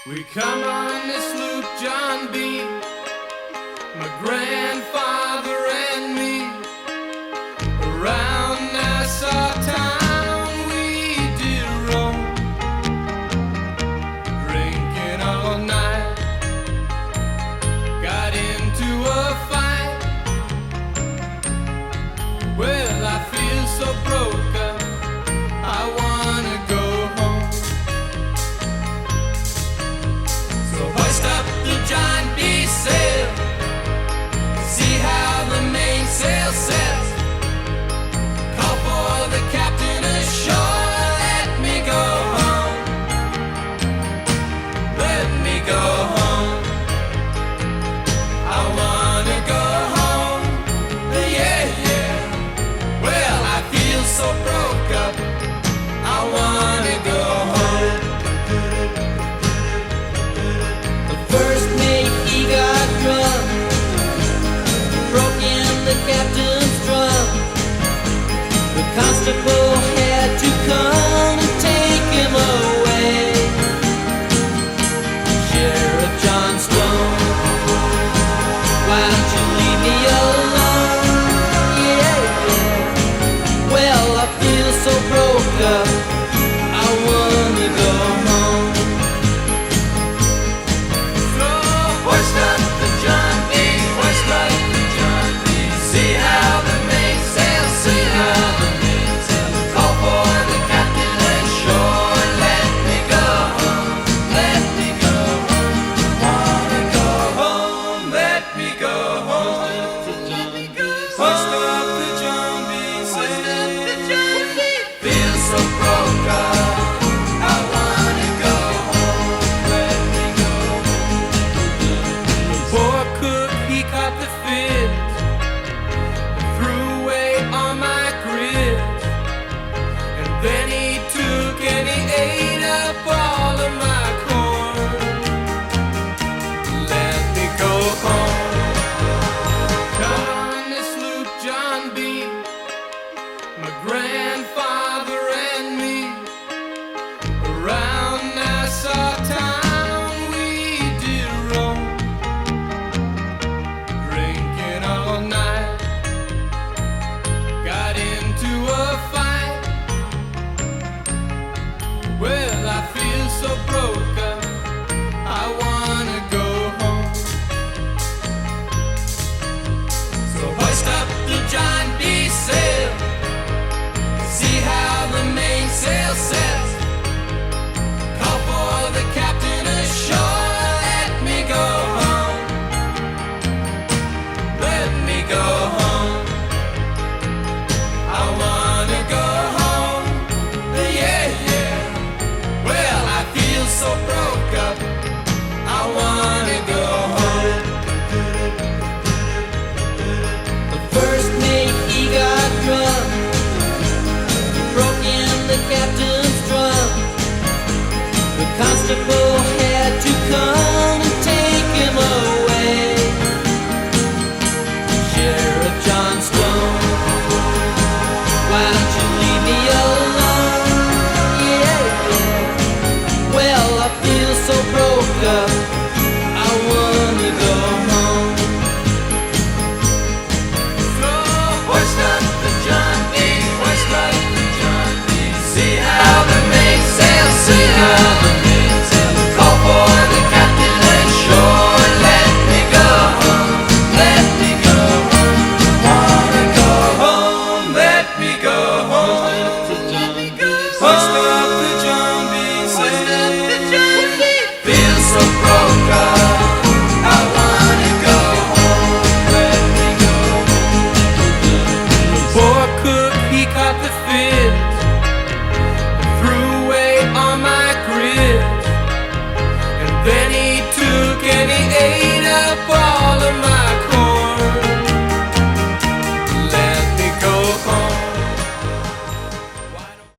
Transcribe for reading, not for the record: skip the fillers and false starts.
We come on this loop, John B., my grandfather and me. Around Nassau town we did roam, drinking all night. Got into a fight. Well, I feel so broke up, I wanna go home. So hoist up the John B. sail, see how the mainsail sets. Call for the captain ashore, let me go home. Let me go home. I wanna go home. Yeah, yeah. Well, I feel so broke up, I wanna go home. The first mate, he got drunk, broke in the captain's drum. The constable had to come and take him away. Sheriff John Stone, why don't you leave me alone? Yeah, yeah. Well, I feel so broke up, I wanna go home. So hoist up the John B., hoist up the John B. See how the mainsail, see how the mainsail. Call for the captain ashore, let me go home, let me go home. Wanna go home, let me go home. Hoist up the John B., hoist up the John B. Feel so broke up, I wanna go home, let me go home. The poor cook, he caught the fit, threw away all my grits, and then he took and he ate up all of my corn. Let me go home. Come on this loop, John B., my grandfather and me. Around Nassau town we did roam, drinking all night. Got into a fight. Well, I feel so broke up, I wanna go home. So hoist up the John B. sail, see how the mainsail sets. Call for the captain ashore, let me go home. Let me go home. I wanna go home. Yeah, yeah. Well, I feel so broke up, I wanna go home. The first mate, he got drunk, broke in the captain's drum. The constable